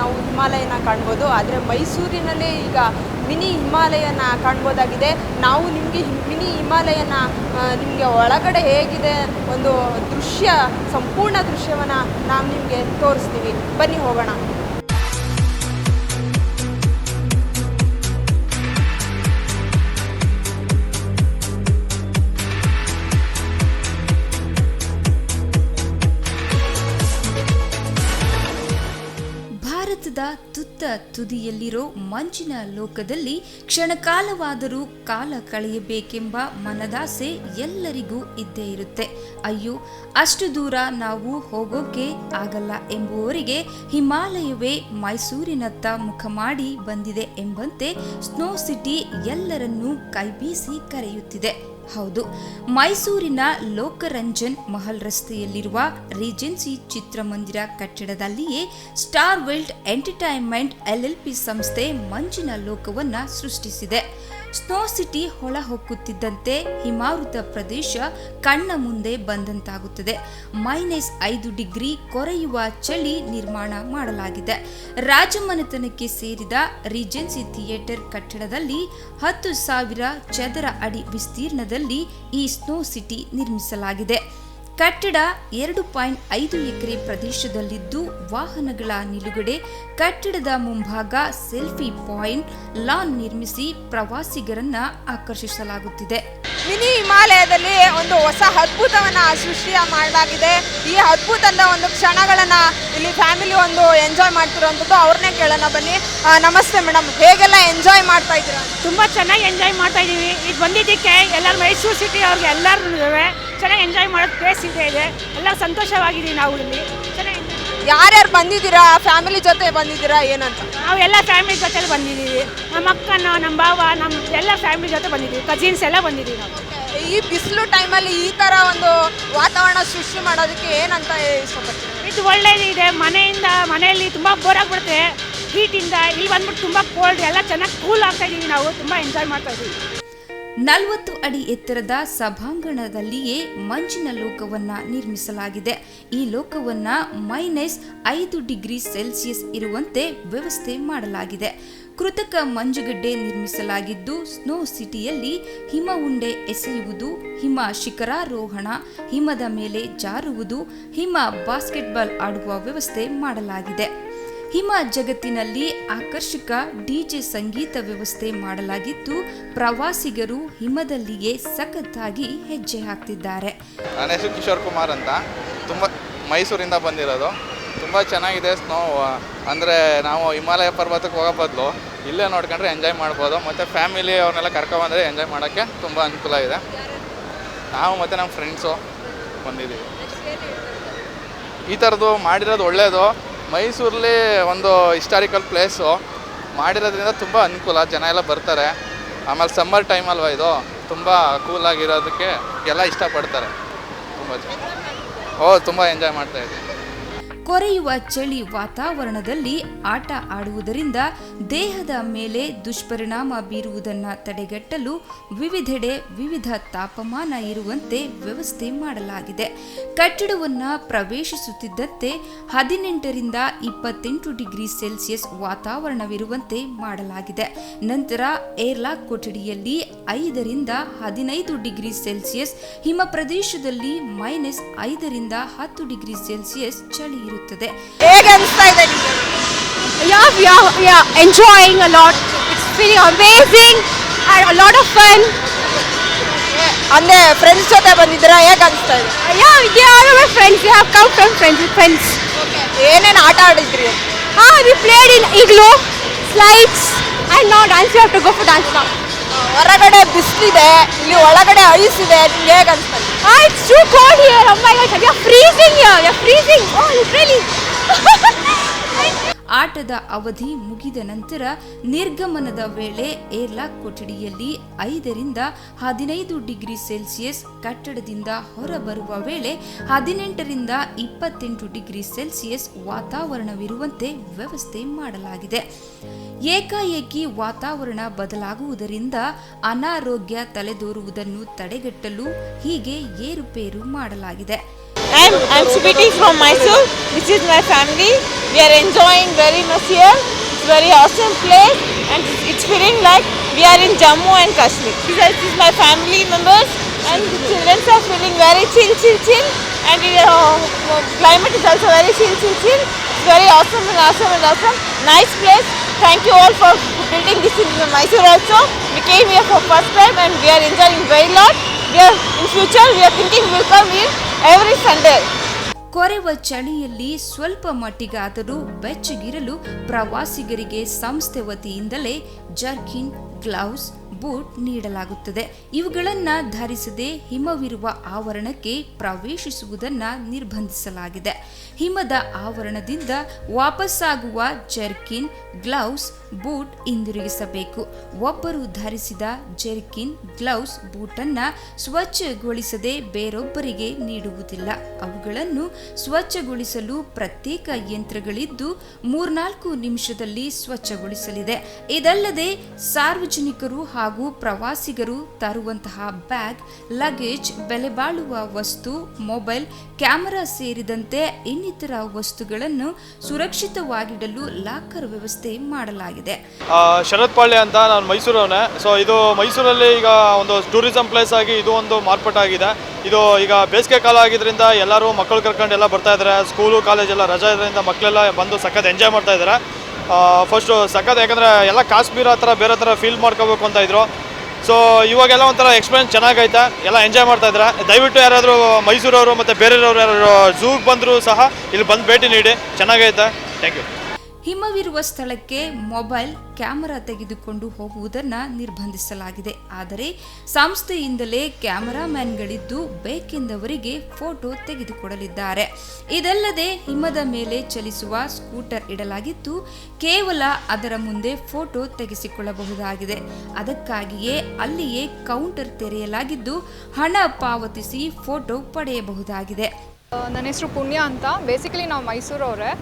ನಾವು ಹಿಮಾಲಯನ ಕಾಣ್ಬೋದು. ಆದರೆ ಮೈಸೂರಿನಲ್ಲಿ ಈಗ ಮಿನಿ ಹಿಮಾಲಯನ ಕಾಣ್ಬೋದಾಗಿದೆ. ನಾವು ನಿಮಗೆ ಮಿನಿ ಹಿಮಾಲಯನ ನಿಮಗೆ ಒಳಗಡೆ ಹೇಗಿದೆ ಒಂದು ದೃಶ್ಯ, ಸಂಪೂರ್ಣ ದೃಶ್ಯವನ್ನು ನಾವು ನಿಮಗೆ ತೋರಿಸ್ತೀವಿ. ಬನ್ನಿ ಹೋಗೋಣ. ಭಾರತದ ತುತ್ತ ತುದಿಯಲ್ಲಿರೋ ಮಂಚಿನ ಲೋಕದಲ್ಲಿ ಕ್ಷಣಕಾಲವಾದರೂ ಕಾಲ ಕಳೆಯಬೇಕೆಂಬ ಮನದಾಸೆ ಎಲ್ಲರಿಗೂ ಇದ್ದೇ ಇರುತ್ತೆ. ಅಯ್ಯೋ, ಅಷ್ಟು ದೂರ ನಾವು ಹೋಗೋಕೆ ಆಗಲ್ಲ ಎಂಬುವವರಿಗೆ ಹಿಮಾಲಯವೇ ಮೈಸೂರಿನತ್ತ ಮುಖ ಮಾಡಿ ಬಂದಿದೆ ಎಂಬಂತೆ ಸ್ನೋ ಸಿಟಿ ಎಲ್ಲರನ್ನೂ ಕೈಬೀಸಿ ಕರೆಯುತ್ತಿದೆ. ಹೌದು, ಮೈಸೂರಿನ ಲೋಕರಂಜನ್ ಮಹಲ್ ರಸ್ತೆಯಲ್ಲಿರುವ ರೀಜೆನ್ಸಿ ಚಿತ್ರಮಂದಿರ ಕಟ್ಟಡದಲ್ಲಿಯೇ ಸ್ಟಾರ್ ವರ್ಲ್ಡ್ ಎಂಟರ್ಟೈನ್ಮೆಂಟ್ LLP ಸಂಸ್ಥೆ ಮಂಜಿನ ಲೋಕವನ್ನ ಸೃಷ್ಟಿಸಿದೆ. ಸ್ನೋ ಸಿಟಿ ಹೊಳ ಹೊಕ್ಕುತ್ತಿದ್ದಂತೆ ಹಿಮಾವೃತ ಪ್ರದೇಶ ಕಣ್ಣ ಮುಂದೆ ಬಂದಂತಾಗುತ್ತದೆ. -5 ಡಿಗ್ರಿ ಕೊರೆಯುವ ಚಳಿ ನಿರ್ಮಾಣ ಮಾಡಲಾಗಿದೆ. ರಾಜಮನೆತನಕ್ಕೆ ಸೇರಿದ ರೀಜೆನ್ಸಿ ಥಿಯೇಟರ್ ಕಟ್ಟಡದಲ್ಲಿ 10,000 ಚದರ ಅಡಿ ವಿಸ್ತೀರ್ಣದಲ್ಲಿ ಈ ಸ್ನೋ ಸಿಟಿ ನಿರ್ಮಿಸಲಾಗಿದೆ. ಕಟ್ಟಡ 2.5 ಎಕರೆ ಪ್ರದೇಶದಲ್ಲಿದ್ದು ವಾಹನಗಳ ನಿಲುಗಡೆ, ಕಟ್ಟಡದ ಮುಂಭಾಗ ಸೆಲ್ಫಿ ಪಾಯಿಂಟ್, ಲಾನ್ ನಿರ್ಮಿಸಿ ಪ್ರವಾಸಿಗರನ್ನ ಆಕರ್ಷಿಸಲಾಗುತ್ತಿದೆ. ಮಿನಿ ಹಿಮಾಲಯದಲ್ಲಿ ಒಂದು ಹೊಸ ಅದ್ಭುತವನ್ನು ಸೃಷ್ಟಿ ಮಾಡಲಾಗಿದೆ. ಈ ಅದ್ಭುತದ ಒಂದು ಕ್ಷಣಗಳನ್ನು ಇಲ್ಲಿ ಫ್ಯಾಮಿಲಿ ಒಂದು ಎಂಜಾಯ್ ಮಾಡ್ತಿರೋಂಥದ್ದು. ಅವ್ರನ್ನೇ ಕೇಳೋಣ ಬನ್ನಿ. ನಮಸ್ತೆ ಮೇಡಮ್, ಹೇಗೆಲ್ಲ ಎಂಜಾಯ್ ಮಾಡ್ತಾ ಇದ್ದೀರಾ? ತುಂಬ ಚೆನ್ನಾಗಿ ಎಂಜಾಯ್ ಮಾಡ್ತಾ ಇದ್ದೀವಿ. ಇದು ಬಂದಿದ್ದಕ್ಕೆ ಎಲ್ಲರೂ ಮೈಸೂರು ಸಿಟಿ ಅವ್ರಿಗೆ ಎಲ್ಲರೂ ಚೆನ್ನಾಗಿ ಎಂಜಾಯ್ ಮಾಡೋದು ಪ್ಲೇಸ್ ಇದೆ. ಎಲ್ಲ ಸಂತೋಷವಾಗಿದ್ದೀವಿ. ನಾವು ಇಲ್ಲಿ ಚೆನ್ನಾಗಿ ಯಾರ್ಯಾರು ಬಂದಿದ್ದೀರಾ? ಫ್ಯಾಮಿಲಿ ಜೊತೆ ಬಂದಿದ್ದೀರಾ ಏನಂತ? ನಾವು ಎಲ್ಲ ಫ್ಯಾಮಿಲಿ ಜೊತೆ ಬಂದಿದ್ದೀವಿ. ನಮ್ಮ ಅಕ್ಕನ, ನಮ್ಮ ಭಾವ, ನಮ್ಮ ಎಲ್ಲ ಫ್ಯಾಮಿಲಿ ಜೊತೆ ಬಂದಿದ್ದೀವಿ. ಕಜಿನ್ಸ್ ಎಲ್ಲ ಬಂದಿದ್ದೀವಿ ನಾವು. ಈ ಬಿಸಿಲು ಟೈಮಲ್ಲಿ ಈ ಥರ ಒಂದು ವಾತಾವರಣ ಸೃಷ್ಟಿ ಮಾಡೋದಕ್ಕೆ ಏನಂತ ಇಷ್ಟಪಡ್ತೀವಿ? ಇದು ಒಳ್ಳೇದಿದೆ. ಮನೆಯಲ್ಲಿ ತುಂಬ ಬೋರ್ ಆಗಿಬಿಡುತ್ತೆ ಹೀಟಿಂದ. ಇಲ್ಲಿ ಬಂದ್ಬಿಟ್ಟು ತುಂಬ ಕೋಲ್ಡ್, ಎಲ್ಲ ಚೆನ್ನಾಗಿ ಕೂಲ್ ಆಗ್ತಾ ಇದ್ದೀವಿ. ನಾವು ತುಂಬ ಎಂಜಾಯ್ ಮಾಡ್ತಾ ಇದ್ದೀವಿ. 40 ಅಡಿ ಎತ್ತರದ ಸಭಾಂಗಣದಲ್ಲಿಯೇ ಮಂಜಿನ ಲೋಕವನ್ನ ನಿರ್ಮಿಸಲಾಗಿದೆ. ಈ ಲೋಕವನ್ನ -5 ಡಿಗ್ರಿ ಸೆಲ್ಸಿಯಸ್ ಇರುವಂತೆ ವ್ಯವಸ್ಥೆ ಮಾಡಲಾಗಿದೆ. ಕೃತಕ ಮಂಜುಗಡ್ಡೆ ನಿರ್ಮಿಸಲಾಗಿದ್ದು, ಸ್ನೋ ಸಿಟಿಯಲ್ಲಿ ಹಿಮ ಉಂಡೆ ಎಸೆಯುವುದು, ಹಿಮ ಶಿಖರಾರೋಹಣ, ಹಿಮದ ಮೇಲೆ ಜಾರುವುದು, ಹಿಮ ಬಾಸ್ಕೆಟ್ಬಾಲ್ ಆಡುವ ವ್ಯವಸ್ಥೆ ಮಾಡಲಾಗಿದೆ. ಹಿಮ ಜಗತ್ತಿನಲ್ಲಿ ಆಕರ್ಷಕ ಡಿಜೆ ಸಂಗೀತ ವ್ಯವಸ್ಥೆ ಮಾಡಲಾಗಿದ್ದು, ಪ್ರವಾಸಿಗರು ಹಿಮದಲ್ಲಿಯೇ ಸಖತ್ತಾಗಿ ಹೆಜ್ಜೆ ಹಾಕ್ತಿದ್ದಾರೆ. ನನ್ನ ಹೆಸರು ಕಿಶೋರ್ ಕುಮಾರ್ ಅಂತ. ತುಂಬ ಮೈಸೂರಿಂದ ಬಂದಿರೋದು. ತುಂಬ ಚೆನ್ನಾಗಿದೆ ಸ್ನೋ. ಅಂದರೆ ನಾವು ಹಿಮಾಲಯ ಪರ್ವತಕ್ಕೆ ಹೋಗೋ ಬದಲು ಇಲ್ಲೇ ನೋಡ್ಕೊಂಡ್ರೆ ಎಂಜಾಯ್ ಮಾಡ್ಬೋದು. ಮತ್ತು ಫ್ಯಾಮಿಲಿ ಅವ್ರನ್ನೆಲ್ಲ ಕರ್ಕೊಬಂದರೆ ಎಂಜಾಯ್ ಮಾಡೋಕ್ಕೆ ತುಂಬ ಅನುಕೂಲ ಇದೆ. ನಾವು ಮತ್ತು ನಮ್ಮ ಫ್ರೆಂಡ್ಸು ಬಂದಿದ್ದೀವಿ. ಈ ಥರದ್ದು ಮಾಡಿರೋದು ಒಳ್ಳೆಯದು. ಮೈಸೂರಲ್ಲಿ ಒಂದು ಹಿಸ್ಟಾರಿಕಲ್ ಪ್ಲೇಸು ಮಾಡಿರೋದ್ರಿಂದ ತುಂಬ ಅನುಕೂಲ, ಜನ ಎಲ್ಲ ಬರ್ತಾರೆ. ಆಮೇಲೆ ಸಮ್ಮರ್ ಟೈಮ್ ಅಲ್ವಾ, ಇದು ತುಂಬ ಕೂಲಾಗಿರೋದಕ್ಕೆ ಎಲ್ಲ ಇಷ್ಟಪಡ್ತಾರೆ. ತುಂಬ ಎಂಜಾಯ್ ಮಾಡ್ತಾಯಿದ್ದೀವಿ. ಕೊರೆಯುವ ಚಳಿ ವಾತಾವರಣದಲ್ಲಿ ಆಟ ಆಡುವುದರಿಂದ ದೇಹದ ಮೇಲೆ ದುಷ್ಪರಿಣಾಮ ಬೀರುವುದನ್ನು ತಡೆಗಟ್ಟಲು ವಿವಿಧೆಡೆ ವಿವಿಧ ತಾಪಮಾನ ಇರುವಂತೆ ವ್ಯವಸ್ಥೆ ಮಾಡಲಾಗಿದೆ. ಕಟ್ಟಡವನ್ನು ಪ್ರವೇಶಿಸುತ್ತಿದ್ದಂತೆ 18 ರಿಂದ 28 ಡಿಗ್ರಿ ಸೆಲ್ಸಿಯಸ್ ವಾತಾವರಣವಿರುವಂತೆ ಮಾಡಲಾಗಿದೆ. ನಂತರ ಏರ್ಲಾಕ್ ಕೊಠಡಿಯಲ್ಲಿ 5 ರಿಂದ 15 ಡಿಗ್ರಿ ಸೆಲ್ಸಿಯಸ್, ಹಿಮ ಪ್ರದೇಶದಲ್ಲಿ -5 ರಿಂದ 10 ಡಿಗ್ರಿ ಸೆಲ್ಸಿಯಸ್ ಚಳಿ ಇರುತ್ತದೆ. ಹೇಗೆ ಅನಿಸ್ತಾ ಇದೆ? Yeah, enjoying a lot. It's feeling amazing and a lot of fun. ಅಂದರೆ ಫ್ರೆಂಡ್ಸ್ ಜೊತೆ ಬಂದಿದ್ದೀರಾ? ಹೇಗೆ ಅನಿಸ್ತಾ ಇದೆ? Yeah, they are all my friends. We have come from friends with friends. ಏನೇನು ಆಟ ಆಡಿದ್ರಿ? We played in igloo, slides, and now dance. We have to go for dance now. ಹೊರಗಡೆ ಬಿಸಿಲಿದೆ, ಇಲ್ಲಿ ಒಳಗಡೆ ಐಸ್ ಇದೆ. ನಿಮ್ಗೆ ಹೇಗೆ ಅನಿಸ್ತಾ ಇದೆ? It's too cold here. Oh my gosh, we are freezing here. We are freezing. Oh, literally. ಆಟದ ಅವಧಿ ಮುಗಿದ ನಂತರ ನಿರ್ಗಮನದ ವೇಳೆ ಏರ್ಲಾಕ್ ಕೊಠಡಿಯಲ್ಲಿ 5 ರಿಂದ 15 ಡಿಗ್ರಿ ಸೆಲ್ಸಿಯಸ್, ಕಟ್ಟಡದಿಂದ ಹೊರಬರುವ ವೇಳೆ 18 ರಿಂದ 28 ಡಿಗ್ರಿ ಸೆಲ್ಸಿಯಸ್ ವಾತಾವರಣವಿರುವಂತೆ ವ್ಯವಸ್ಥೆ ಮಾಡಲಾಗಿದೆ. ಏಕಾಏಕಿ ವಾತಾವರಣ ಬದಲಾಗುವುದರಿಂದ ಅನಾರೋಗ್ಯ ತಲೆದೋರುವುದನ್ನು ತಡೆಗಟ್ಟಲು ಹೀಗೆ ಏರುಪೇರು ಮಾಡಲಾಗಿದೆ. I'm Subiti from Mysore. This is my family. We are enjoying very much here. It's very awesome place and it's feeling like we are in Jammu and Kashmir. This is my family members and the children are feeling very chill. And climate is also very chill. It's very awesome. Nice place. Thank you all for building this in Mysore also. We came here for first time and we are enjoying very lot. In future we are thinking we will come here every Sunday. ಕೊರೆವ ಚಳಿಯಲ್ಲಿ ಸ್ವಲ್ಪ ಮಟ್ಟಿಗಾದರೂ ಬೆಚ್ಚಗಿರಲು ಪ್ರವಾಸಿಗರಿಗೆ ಸಂಸ್ಥೆ ವತಿಯಿಂದಲೇ jerkin, gloves, boot ನೀಡಲಾಗುತ್ತದೆ. ಇವುಗಳನ್ನು ಧರಿಸದೆ ಹಿಮವಿರುವ ಆವರಣಕ್ಕೆ ಪ್ರವೇಶಿಸುವುದನ್ನು ನಿರ್ಬಂಧಿಸಲಾಗಿದೆ. ಹಿಮದ ಆವರಣದಿಂದ ವಾಪಸ್ಸಾಗುವ ಜರ್ಕಿನ್, ಗ್ಲೌಸ್, ಬೂಟ್ ಹಿಂದಿರುಗಿಸಬೇಕು. ಒಬ್ಬರು ಧರಿಸಿದ ಜರ್ಕಿನ್, ಗ್ಲೌಸ್, ಬೂಟನ್ನು ಸ್ವಚ್ಛಗೊಳಿಸದೆ ಬೇರೊಬ್ಬರಿಗೆ ನೀಡುವುದಿಲ್ಲ. ಅವುಗಳನ್ನು ಸ್ವಚ್ಛಗೊಳಿಸಲು ಪ್ರತ್ಯೇಕ ಯಂತ್ರಗಳಿದ್ದು 3-4 ನಿಮಿಷದಲ್ಲಿ ಸ್ವಚ್ಛಗೊಳಿಸಲಿದೆ. ಇದಲ್ಲದೆ ಸಾರ್ವಜನಿಕರು ಹಾಗೂ ಪ್ರವಾಸಿಗರು ತರುವಂತಹ ಬ್ಯಾಗ್, ಲಗೇಜ್, ಬೆಲೆ ಬಾಳುವ ವಸ್ತು, ಮೊಬೈಲ್, ಕ್ಯಾಮೆರಾ ಸೇರಿದಂತೆ ಇನ್ನಿತರ ವಸ್ತುಗಳನ್ನು ಸುರಕ್ಷಿತವಾಗಿಡಲು ಲಾಕರ್ ವ್ಯವಸ್ಥೆ ಮಾಡಲಾಗಿದೆ. ಶರತ್ ಪಾಳ್ಯ ಅಂತ, ನಾನು ಮೈಸೂರವನೇ. ಸೊ ಇದು ಮೈಸೂರಲ್ಲಿ ಈಗ ಒಂದು ಟೂರಿಸಂ ಪ್ಲೇಸ್ ಆಗಿ ಇದು ಒಂದು ಮಾರ್ಪಾಟಾಗಿದೆ. ಇದು ಈಗ ಬೇಸಿಗೆ ಕಾಲ ಆಗಿದ್ದರಿಂದ ಎಲ್ಲರೂ ಮಕ್ಕಳು ಕರ್ಕೊಂಡು ಎಲ್ಲ ಬರ್ತಾ ಇದ್ದಾರೆ. ಸ್ಕೂಲು ಕಾಲೇಜೆಲ್ಲ ರಜಾ ಇದರಿಂದ ಮಕ್ಕಳೆಲ್ಲ ಬಂದು ಸಖತ್ ಎಂಜಾಯ್ ಮಾಡ್ತಾ ಇದ್ದಾರೆ. ಫಸ್ಟು ಸಖತ್, ಯಾಕಂದರೆ ಎಲ್ಲ ಕಾಶ್ಮೀರ ಥರ ಬೇರೆ ಥರ ಫೀಲ್ ಮಾಡ್ಕೋಬೇಕು ಅಂತ ಇದ್ರು. ಸೊ ಇವಾಗೆಲ್ಲ ಒಂಥರ ಎಕ್ಸ್ಪೀರಿಯನ್ಸ್ ಚೆನ್ನಾಗೈತೆ, ಎಲ್ಲ ಎಂಜಾಯ್ ಮಾಡ್ತಾ ಇದ್ದಾರೆ. ದಯವಿಟ್ಟು ಯಾರಾದರೂ ಮೈಸೂರವರು ಮತ್ತು ಬೇರೆಯವರು ಯಾರು ಝೂಗೆ ಬಂದರೂ ಸಹ ಇಲ್ಲಿ ಬಂದು ಭೇಟಿ ನೀಡಿ, ಚೆನ್ನಾಗೈತೆ. Thank you. ಹಿಮವಿರುವ ಸ್ಥಳಕ್ಕೆ ಮೊಬೈಲ್, ಕ್ಯಾಮೆರಾ ತೆಗೆದುಕೊಂಡು ಹೋಗುವುದನ್ನು ನಿರ್ಬಂಧಿಸಲಾಗಿದೆ. ಆದರೆ ಸಂಸ್ಥೆಯಿಂದಲೇ ಕ್ಯಾಮೆರಾಮ್ಯಾನ್ಗಳಿದ್ದು ಬೇಕೆಂದವರಿಗೆ ಫೋಟೋ ತೆಗೆದುಕೊಡಲಿದ್ದಾರೆ. ಇದಲ್ಲದೆ ಹಿಮದ ಮೇಲೆ ಚಲಿಸುವ ಸ್ಕೂಟರ್ ಇಡಲಾಗಿದ್ದು ಕೇವಲ ಅದರ ಮುಂದೆ ಫೋಟೋ ತೆಗೆಸಿಕೊಳ್ಳಬಹುದಾಗಿದೆ. ಅದಕ್ಕಾಗಿಯೇ ಅಲ್ಲಿಯೇ ಕೌಂಟರ್ ತೆರೆಯಲಾಗಿದ್ದು ಹಣ ಪಾವತಿಸಿ ಫೋಟೋ ಪಡೆಯಬಹುದಾಗಿದೆ. ನನ್ನ ಹೆಸರು ಪುಣ್ಯ ಅಂತ. ಬೇಸಿಕಲಿ ನಾವು ಮೈಸೂರವರೇ.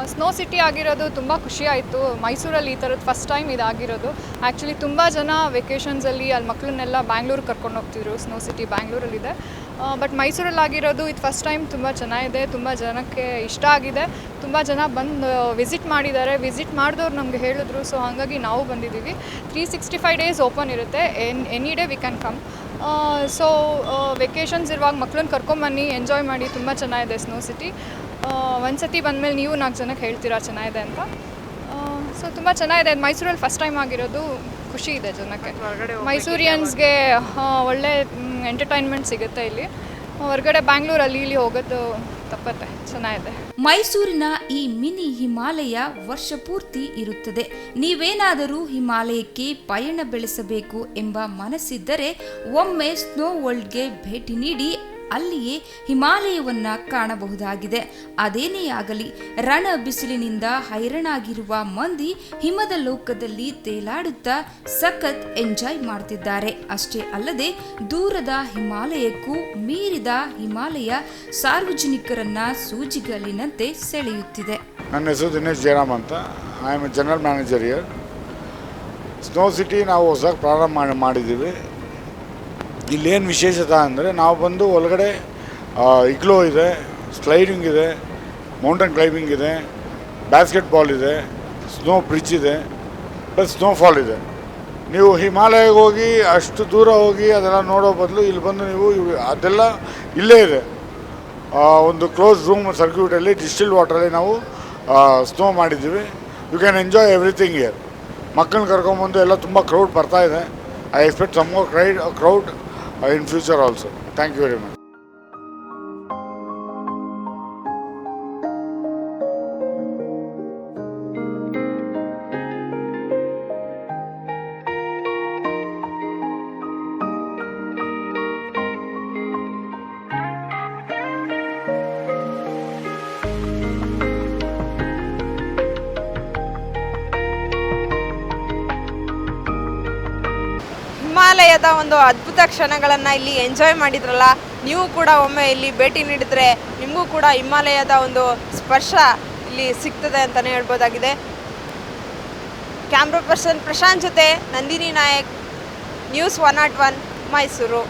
ಸ್ನೋ ಸಿಟಿ ಆಗಿರೋದು ತುಂಬ ಖುಷಿ ಆಯಿತು. ಮೈಸೂರಲ್ಲಿ ಈ ಥರದ್ದು ಫಸ್ಟ್ ಟೈಮ್ ಇದಾಗಿರೋದು. ಆ್ಯಕ್ಚುಲಿ ತುಂಬ ಜನ ವೆಕೇಷನ್ಸಲ್ಲಿ ಅಲ್ಲಿ ಮಕ್ಕಳನ್ನೆಲ್ಲ ಬ್ಯಾಂಗ್ಳೂರಿಗೆ ಕರ್ಕೊಂಡು ಹೋಗ್ತಿದ್ರು. Snow city ಬ್ಯಾಂಗ್ಳೂರಲ್ಲಿದೆ. ಬಟ್ ಮೈಸೂರಲ್ಲಿ ಆಗಿರೋದು ಇದು ಫಸ್ಟ್ ಟೈಮ್. ತುಂಬ ಚೆನ್ನಾಗಿದೆ, ತುಂಬ ಜನಕ್ಕೆ ಇಷ್ಟ ಆಗಿದೆ. ತುಂಬ ಜನ ಬಂದು ವಿಸಿಟ್ ಮಾಡಿದ್ದಾರೆ. ವಿಸಿಟ್ ಮಾಡಿದವ್ರು ನಮಗೆ ಹೇಳಿದ್ರು. ಸೊ ಹಾಗಾಗಿ ನಾವು ಬಂದಿದ್ದೀವಿ. 365 ಡೇಸ್ ಓಪನ್ ಇರುತ್ತೆ. Any day we can come. So vacations ಇರುವಾಗ ಮಕ್ಕಳನ್ನ ಕರ್ಕೊಂಬನ್ನಿ, ಎಂಜಾಯ್ ಮಾಡಿ. ತುಂಬ ಚೆನ್ನಾಗಿದೆ ಸ್ನೋ ಸಿಟಿ. ಒಂದು ಸತಿ ಬಂದಮೇಲೆ ನೀವು 4 ಜನಕ್ಕೆ ಹೇಳ್ತೀರಾ ಚೆನ್ನಾಗಿದೆ ಅಂತ. ಸೊ ತುಂಬ ಚೆನ್ನಾಗಿದೆ. ಮೈಸೂರಲ್ಲಿ ಫಸ್ಟ್ ಟೈಮ್ ಆಗಿರೋದು ಖುಷಿ ಇದೆ ಜನಕ್ಕೆ. ಮೈಸೂರಿಯನ್ಸ್ಗೆ ಒಳ್ಳೆ ಎಂಟರ್ಟೈನ್ಮೆಂಟ್ ಸಿಗುತ್ತೆ ಇಲ್ಲಿ. ಹೊರಗಡೆ ಬ್ಯಾಂಗ್ಳೂರಲ್ಲಿ ಇಲ್ಲಿ ಹೋಗೋದು ತಪ್ಪತ್ತೆ. ಚೆನ್ನಾಗಿದೆ. ಮೈಸೂರಿನ ಈ ಮಿನಿ ಹಿಮಾಲಯ ವರ್ಷ ಪೂರ್ತಿ ಇರುತ್ತದೆ. ನೀವೇನಾದರೂ ಹಿಮಾಲಯಕ್ಕೆ ಪಯಣ ಬೆಳೆಸಬೇಕು ಎಂಬ ಮನಸ್ಸಿದ್ದರೆ ಒಮ್ಮೆ ಸ್ನೋ ವರ್ಲ್ಡ್ಗೆ ಭೇಟಿ ನೀಡಿ ಅಲ್ಲಿಯೇ ಹಿಮಾಲಯವನ್ನ ಕಾಣಬಹುದಾಗಿದೆ. ಅದೇನೇ ಆಗಲಿ, ರಣ ಬಿಸಿಲಿನಿಂದ ಹೈರಾಣಾಗಿರುವ ಮಂದಿ ಹಿಮದ ಲೋಕದಲ್ಲಿ ತೇಲಾಡುತ್ತಾ ಸಖತ್ ಎಂಜಾಯ್ ಮಾಡ್ತಿದ್ದಾರೆ. ಅಷ್ಟೇ ಅಲ್ಲದೆ ದೂರದ ಹಿಮಾಲಯಕ್ಕೂ ಮೀರಿದ ಹಿಮಾಲಯ ಸಾರ್ವಜನಿಕರನ್ನ ಸೂಜಿಗಲ್ಲಿನಂತೆ ಸೆಳೆಯುತ್ತಿದೆ. ನನ್ನ ಹೆಸರು ದಿನೇಶ್ ಜಯರಾಮ್ ಅಂತ. I am A general manager year. Snow city ನಾವು ಹೊಸದಾಗಿ ಪ್ರಾರಂಭ ಮಾಡಿದ್ದೀವಿ. ಇಲ್ಲೇನು ವಿಶೇಷತೆ ಅಂದರೆ ನಾವು ಬಂದು ಒಳಗಡೆ ಇಗ್ಲೋ ಇದೆ, ಸ್ಲೈಡಿಂಗ್ ಇದೆ, ಮೌಂಟೇನ್ ಕ್ಲೈಂಬಿಂಗ್ ಇದೆ, ಬ್ಯಾಸ್ಕೆಟ್ಬಾಲ್ ಇದೆ, ಸ್ನೋ ಬ್ರಿಡ್ಜ್ ಇದೆ, ಪ್ಲಸ್ ಸ್ನೋಫಾಲ್ ಇದೆ. ನೀವು ಹಿಮಾಲಯಕ್ಕೆ ಹೋಗಿ ಅಷ್ಟು ದೂರ ಹೋಗಿ ಅದೆಲ್ಲ ನೋಡೋ ಬದಲು ಇಲ್ಲಿ ಬಂದು ನೀವು ಅದೆಲ್ಲ ಇಲ್ಲೇ ಇದೆ. ಒಂದು ಕ್ಲೋಸ್ ರೂಮ್ ಸರ್ಕ್ಯೂಟಲ್ಲಿ ಡಿಸ್ಟಿಲ್ಡ್ ವಾಟ್ರಲ್ಲಿ ನಾವು ಸ್ನೋ ಮಾಡಿದ್ದೀವಿ. You can enjoy everything year. ಮಕ್ಕಳನ್ನ ಕರ್ಕೊಂಬಂದು ಎಲ್ಲ ತುಂಬ ಕ್ರೌಡ್ ಬರ್ತಾ ಇದೆ. I expect some more crowd in future also. Thank you very much. ಹಿಮಾಲಯದ ಒಂದು ಅದ್ಭುತ ಕ್ಷಣಗಳನ್ನು ಇಲ್ಲಿ ಎಂಜಾಯ್ ಮಾಡಿದ್ರಲ್ಲ, ನೀವು ಕೂಡ ಒಮ್ಮೆ ಇಲ್ಲಿ ಭೇಟಿ ನೀಡಿದರೆ ನಿಮಗೂ ಕೂಡ ಹಿಮಾಲಯದ ಒಂದು ಸ್ಪರ್ಶ ಇಲ್ಲಿ ಸಿಗ್ತದೆ ಅಂತಲೇ ಹೇಳ್ಬೋದಾಗಿದೆ. ಕ್ಯಾಮ್ರಾ ಪರ್ಸನ್ ಪ್ರಶಾಂತ್ ಜೊತೆ ನಂದಿನಿ ನಾಯಕ್, ನ್ಯೂಸ್ 101 ಮೈಸೂರು.